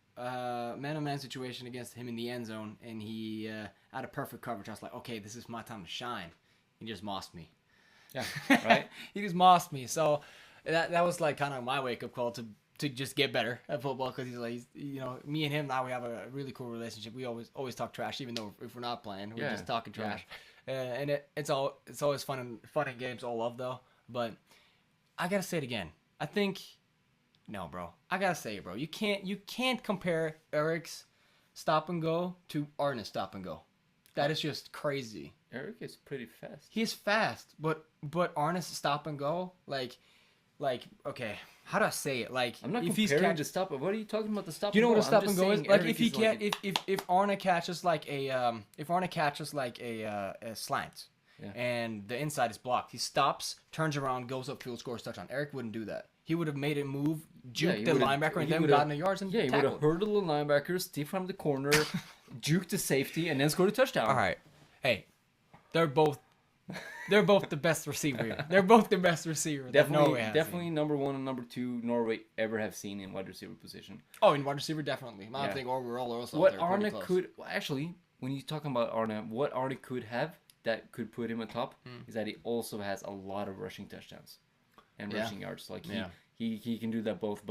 situation against him in the end zone, and he had a perfect coverage. I was like, okay, this is my time to shine. He just mossed me. Yeah, right. He just mossed me. So that was like kind of my wake up call to just get better at football, because me and him now, we have a really cool relationship. We always talk trash, even though if we're not playing, we're just talking trash. And it's always fun and games, all love though. But I gotta say it again. I think, no, bro. I gotta say it, bro. You can't compare Eric's stop and go to Arne stop and go. That is just crazy. Eric is pretty fast. He's fast, but Arne's stop and go, like okay, how do I say it? Like I'm not if he's comparing the stop. What are you talking about? The stop. you know and what a go? stop and go is? Like Eric if he is can't, like if Arne catches like a slant, Yeah. and the inside is blocked, he stops, turns around, goes upfield, scores touchdown. Eric wouldn't do that. He would have made it move, juked he the would've- linebacker, and he then would've- gotten the yards and yeah, he would have tackled. hurdled the linebacker, stiff from the corner, juked the safety, and then scored a touchdown. All right, hey, they're both the best receiver. They're both the best receiver. that Norway has Definitely number 1 and number 2 Norway ever have seen in wide receiver position. Oh, in wide receiver, definitely. I Yeah. think overall also. What they're Arne pretty close. could actually, when you're talking about Arne, what Arne could have that could put him atop is that he also has a lot of rushing touchdowns and Yeah. rushing yards. Like Yeah. he can do that both,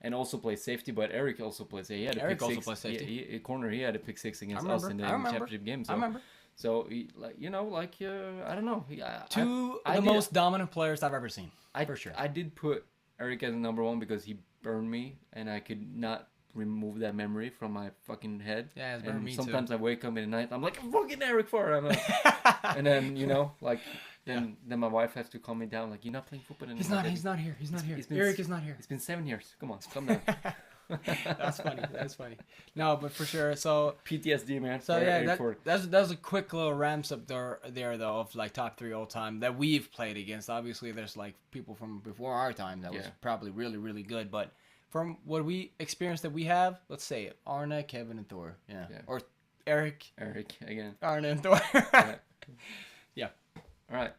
and also plays safety. But Eric also plays. He had a Eric pick also six. plays safety. He, corner. He had a pick 6 against I us remember. in the I remember. championship game. So, I remember. So I don't know. Two I of the did- most dominant players I've ever seen. For sure. I did put Eric as number 1 because he burned me, and I could not remove that memory from my fucking head. Yeah, it's burned and me too. sometimes I wake up in the night, I'm like, fucking Eric for him. And then then my wife has to calm me down, like, you're not playing football anymore. He's not. baby." He's not here. He's not here. It's been Eric s- is not here. It's been 7 years. Come on, calm down. That's funny. That's funny. No, but for sure. So PTSD, man. So for yeah, Eric Ford. that was a quick little ramps up there though of like top 3 all time that we've played against. Obviously, there's like people from before our time that was Yeah. probably really really good, but from what we experienced that we have, let's say it, Arne, Kevin, and Thor. Yeah. Yeah. Or Eric, Eric again. Arne, and Thor. Yeah. Yeah. All right.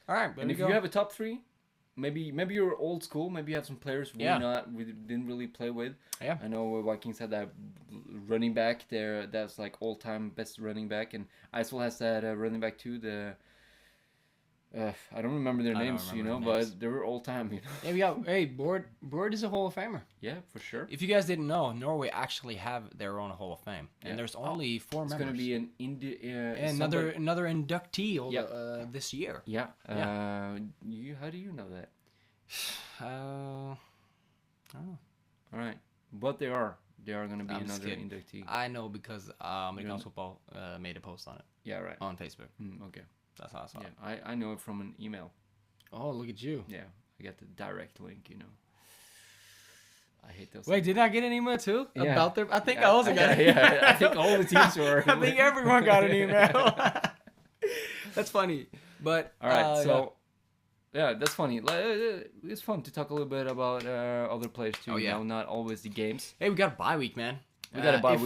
All right, there And we if go. you have a top 3, maybe you're old school. Maybe you have some players we didn't really play with. Yeah. I know Vikings had that running back there. That's like all time best running back, and Icewell has that running back too. I don't remember their I don't names, remember their names. but they were all time. Yeah, we got. Hey, Board is a Hall of Famer. Yeah, for sure. If you guys didn't know, Norway actually have their own Hall of Fame, Yeah. and there's only 4 It's members. gonna be an and another inductee this year. Yeah. Yeah. How do you know that? I don't know. All right, but they are gonna be I'm just another kidding. inductee. I know because American know- Football made a post on it Yeah, right. on Facebook. Okay. That's how I saw Yeah, it. I know it from an email. Oh, look at you. Yeah, I got the direct link. I hate those. Wait, did I get an email too Yeah. about their? I think Yeah, I also got it. yeah, I think all the teams were. I think everyone got an email. That's funny, but All right, so yeah, that's funny. It's fun to talk a little bit about other players too. Oh, yeah. Not always the games. hey, we got a bye week, man. We got a bye.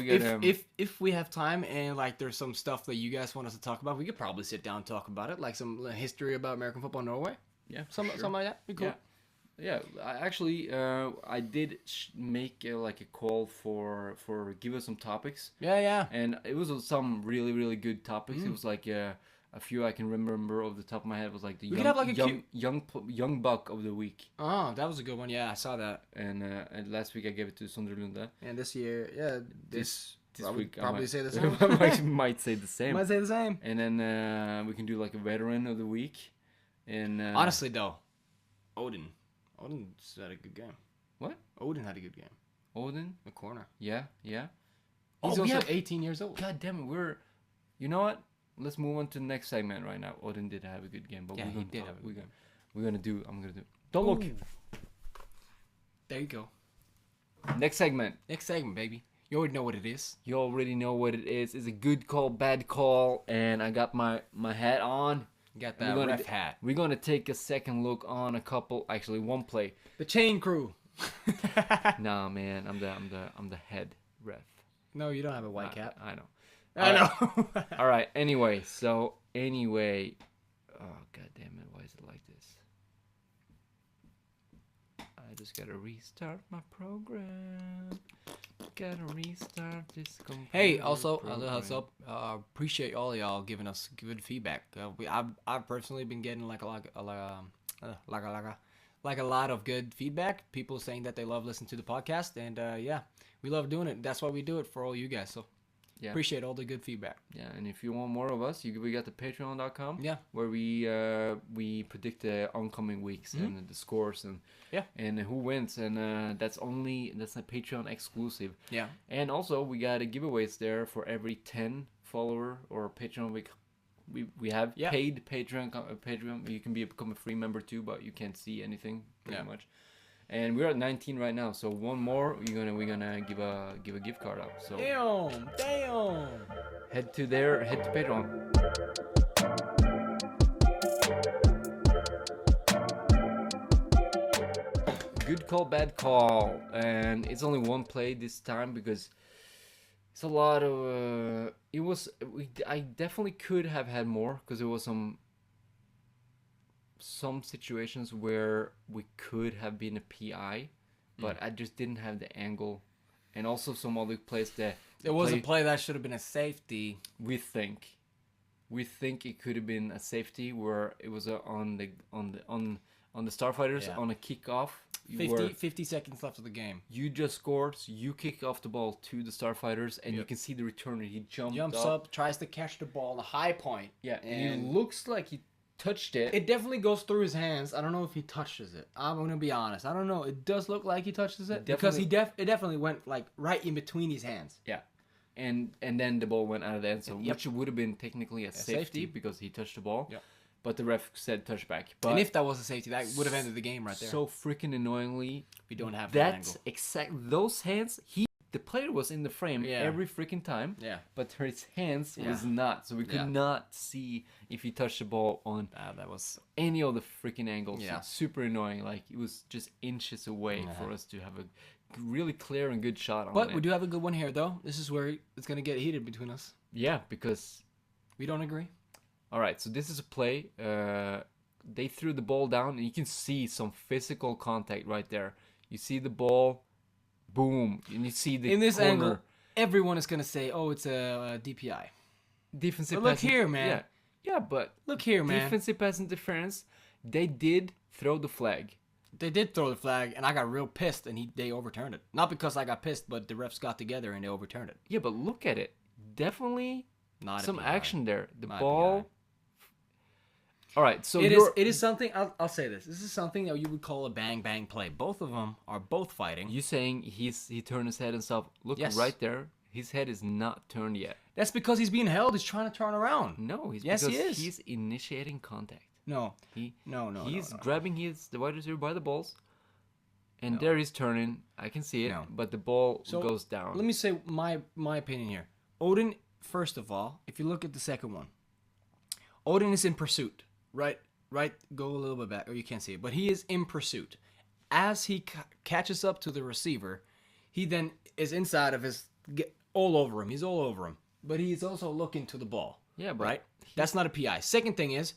If we have time and like there's some stuff that you guys want us to talk about, we could probably sit down and talk about it, like some history about American football in Norway, Yeah, something like that. Be cool. Yeah. I did make like a call for give us some topics, Yeah. and it was some really really good topics. It was like a few I can remember off the top of my head was like the We could have, like, a young buck of the week, Oh, that was a good one. Yeah, I saw that. and last week I gave it to Sondre Lunde. And this year, yeah, This I would week I probably might- say the same. might say the same. Might say the same. And then we can do like a veteran of the week. And Honestly, though, Odin had a good game. What? Odin had a good game. Odin? The corner. Yeah. He's we also have- 18 years old. God damn it, you know what? Let's move on to the next segment right now. Odin did have a good game, but Yeah, we're he gonna did talk- have a we're good gonna I'm gonna do. Don't look. Ooh. There you go. Next segment. Next segment, baby. You already know what it is. You already know what it is. It's a good call, bad call, and I got my hat on. You got We're that gonna ref hat. We're gonna take a second look on one play. The chain crew. Nah, man, I'm the head ref. No, you don't have a white cap. I know. I know. All right. Anyway, oh god damn it! Why is it like this? I just gotta restart my program. Gotta restart this computer. Hey, also, program. heads up. Appreciate all y'all giving us good feedback. I've personally been getting like a lot of good feedback. People saying that they love listening to the podcast, and yeah, we love doing it. That's why we do it for all you guys. So Yeah. Appreciate all the good feedback. Yeah, and if you want more of us, we got the patreon.com. Yeah. Where we predict the oncoming weeks and the scores and who wins, and that's a Patreon exclusive. Yeah. And also we got giveaways there for every 10 follower or Patreon we have paid Patreon. You can become a free member too, but you can't see anything pretty much. And we're at 19 right now, so one more we're gonna give a gift card out. So damn. head to Patreon. Good call, bad call, and it's only one play this time because it's a lot of. I definitely could have had more because there was some situations where we could have been a PI, but I just didn't have the angle, and also some other plays that it was a play that should have been a safety. We think it could have been a safety where it was on the Starfighters on a kickoff. 50 seconds left of the game. You just scored, so you kick off the ball to the Starfighters, and you can see the returner. He jumps up, tries to catch the ball on a high point. Yeah, and it looks like he touched it. It definitely goes through his hands. I don't know if he touches it. I'm gonna be honest. I don't know. It does look like he touches it because it definitely went like right in between his hands. Yeah, and then the ball went out of the end zone, which would have been technically a safety because he touched the ball. Yeah. But the ref said touchback. But and if that was a safety, that would have ended the game right there. So freaking annoyingly, we don't have that angle. Those hands. The player was in the frame every freaking time. Yeah. But his hands was not, so we could not see if he touched the ball on that was any of the freaking angles. Yeah. It's super annoying. Like it was just inches away for us to have a really clear and good shot on it. But we do have a good one here, though. This is where it's gonna get heated between us. Yeah, because we don't agree. All right, so this is a play. They threw the ball down, and you can see some physical contact right there. You see the ball, boom, and you see the in this corner. Angle. Everyone is gonna say, "Oh, it's a DPI." Defensive. But look here, man. Yeah, but look here, man. Defensive pass interference. They did throw the flag. They did throw the flag, and I got real pissed, and they overturned it. Not because I got pissed, but the refs got together and they overturned it. Yeah, but look at it. Definitely not some action there. The not ball. All right, so it is something. I'll say this. This is something that you would call a bang bang play. Both of them are both fighting. You saying he turned his head and stuff? Look right there. His head is not turned yet. That's because he's being held. He's trying to turn around. No, he is. He's initiating contact. No, no. He's grabbing the wide receiver by the balls, and there he's turning. I can see it, but the ball goes down. Let me say my opinion here. Odin, first of all, if you look at the second one, Odin is in pursuit. Right, go a little bit back, or you can't see it, but he is in pursuit. As he catches up to the receiver, he then is inside of all over him. He's all over him, but he's also looking to the ball. Yeah, but right? That's not a PI. Second thing is,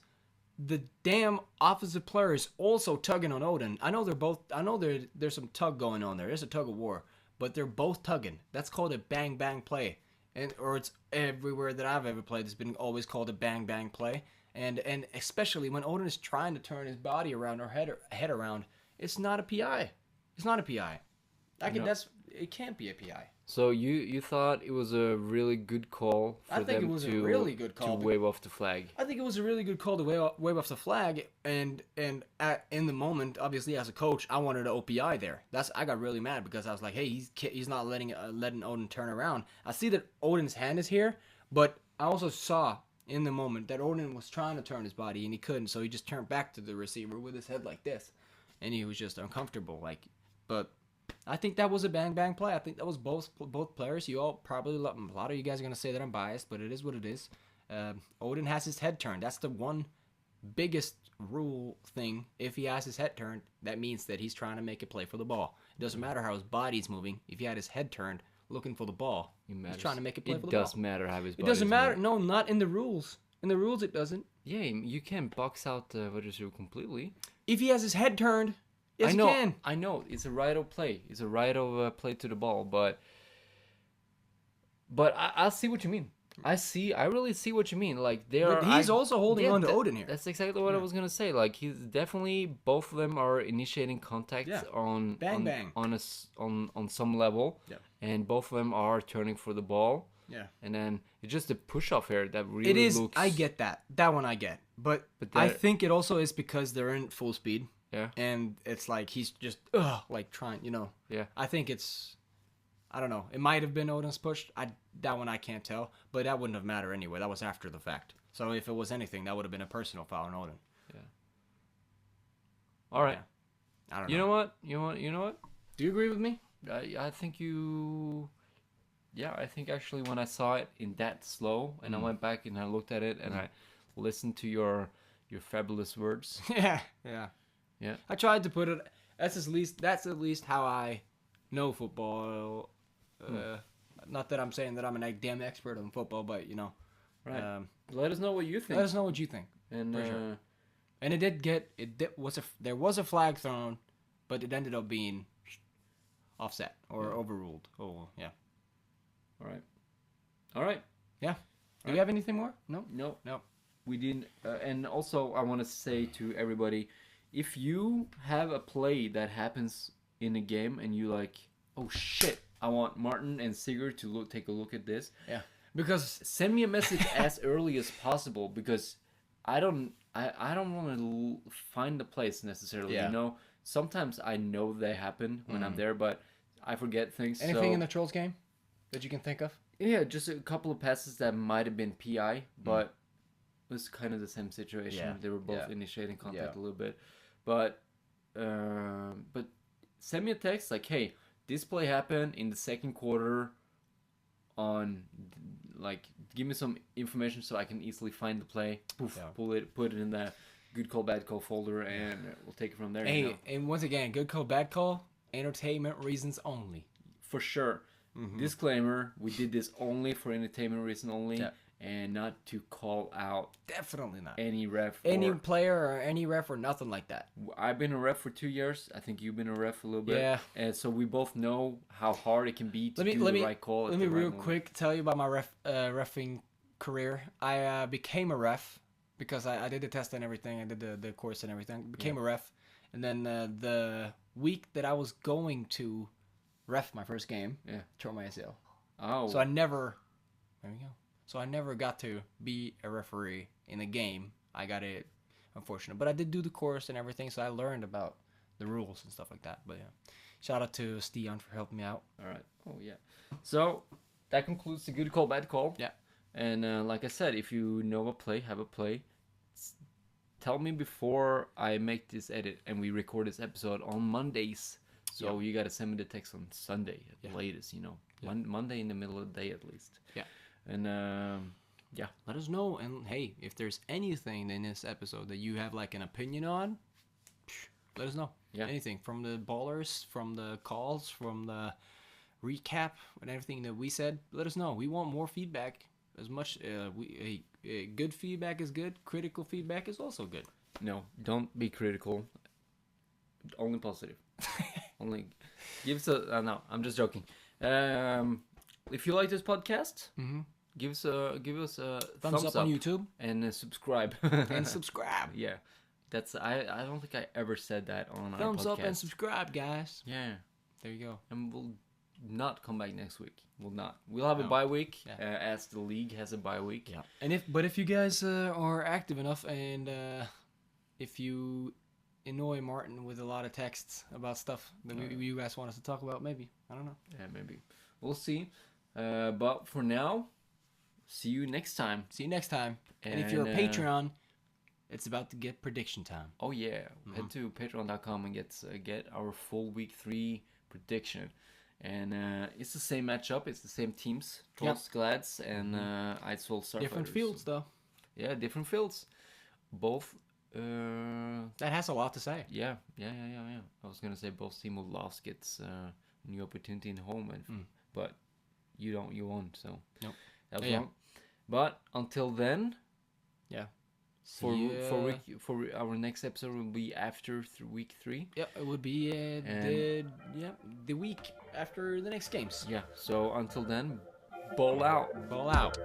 the damn offensive player is also tugging on Odin. I know there's some tug going on there. There's a tug of war, but they're both tugging. That's called a bang bang play, or it's everywhere that I've ever played. It's been always called a bang bang play. And especially when Odin is trying to turn his body around or head around, it's not a PI. It's not a PI. It can't be a PI. So you thought it was a really good call for them to wave off the flag. I think it was a really good call to wave off the flag, and in the moment, obviously as a coach, I wanted an OPI there. I got really mad because I was like, hey, he's not letting Odin turn around. I see that Odin's hand is here, but I also saw in the moment that Odin was trying to turn his body and he couldn't, so he just turned back to the receiver with his head like this, and he was just uncomfortable. But I think that was a bang bang play. I think that was both players. You all probably, a lot of you guys are gonna say that I'm biased, but it is what it is. Odin has his head turned. That's the one biggest rule thing. If he has his head turned, that means that he's trying to make a play for the ball. It doesn't matter how his body's moving. If he had his head turned, looking for the ball, he's trying to make a play for the ball. It does matter how his body. It doesn't matter. No, not in the rules. In the rules, it doesn't. Yeah, you can't box out the wide receiver completely. If he has his head turned, yes, he can. I know. It's a right of play. It's a right of play to the ball, but I see what you mean. I really see what you mean. Like he's also holding on to Odin here. That's exactly what I was gonna say. Like he's definitely, both of them are initiating contact on some level, and both of them are turning for the ball. Yeah. And then it's just a push-off here that really It is. looks... I get that. That one I get. But I think it also is because they're in full speed. Yeah. And it's like he's just like trying, Yeah. I think it's, I don't know. It might have been Odin's push. That one I can't tell. But that wouldn't have mattered anyway. That was after the fact. So if it was anything, that would have been a personal foul on Odin. Yeah. All right. Yeah. I don't know. You know what? Do you agree with me? I think you... Yeah, I think actually when I saw it in that slow, and I went back and I looked at it, and I listened to your fabulous words. Yeah. Yeah. I tried to put it. That's at least how I know football. Not that I'm saying that I'm an damn expert on football, but Right. Let us know what you think. Let us know what you think. And sure. And there was a flag thrown, but it ended up being offset or overruled. Oh yeah. All right. Yeah. Do you have anything more? No. No. We didn't. And also, I want to say to everybody, if you have a play that happens in a game and you like, oh shit, I want Martin and Sigurd to take a look at this. Yeah. Because send me a message as early as possible, because I don't want to find the plays necessarily. Yeah. Sometimes I know they happen when I'm there, but I forget things. Anything in the Trolls game that you can think of? Yeah, just a couple of passes that might have been PI, but it was kind of the same situation. Yeah. They were both initiating contact Yeah. a little bit, but send me a text like, "Hey, this play happened in the second quarter." Give me some information so I can easily find the play. Poof, pull it, put it in the good call, bad call folder, and we'll take it from there. Hey, and once again, good call, bad call, entertainment reasons only. For sure. Disclaimer: we did this only for entertainment reason only, and not to call out Definitely not any ref, any player or any ref or nothing like that. I've been a ref for 2 years. I think you've been a ref a little bit. Yeah. And so we both know how hard it can be to do the right call. Let me real quick tell you about my reffing career. I became a ref because I did the test and everything. I did the course and everything. Became a ref, and then the week that I was going to ref my first game, tore my ACL. Oh. So I never. There we go. So I never got to be a referee in a game. I got it, unfortunate. But I did do the course and everything, so I learned about the rules and stuff like that. But yeah, shout out to Stian for helping me out. All right. Oh yeah. So that concludes the good call, bad call. Yeah. And like I said, if you know a play, have a play, tell me before I make this edit and we record this episode on Mondays. So you got to send me the text on Sunday at the latest, Monday in the middle of the day at least. Yeah. And let us know. And hey, if there's anything in this episode that you have like an opinion on, let us know. Yeah. Anything from the ballers, from the calls, from the recap, and everything that we said, let us know. We want more feedback. As much good feedback is good. Critical feedback is also good. No, don't be critical. Only positive. Only give us a no. I'm just joking. If you like this podcast, give us a thumbs up on YouTube and subscribe. and subscribe. Yeah, that's I don't think I ever said that on our podcast. Thumbs up and subscribe, guys. Yeah, there you go. And we'll not come back next week. We'll not. We'll have a bye week as the league has a bye week. Yeah. And if you guys are active enough and if you annoy Martin with a lot of texts about stuff that you guys want us to talk about, maybe. I don't know. Yeah, maybe. We'll see. But for now, see you next time. See you next time. And if you're a Patreon, it's about to get prediction time. Oh yeah, head to patreon.com and get our full week 3 prediction. And it's the same matchup. It's the same teams. Trolls, Glads, and Eidsvoll Starfighters. Different fields, though. Yeah, different fields. Both. That has a lot to say. Yeah. I was gonna say both team will lost gets new opportunity in home, but you won't. So nope. That was wrong. But until then, for our next episode will be after week 3. Yeah, it would be the week after the next games. Yeah. So until then, ball out. Ball out.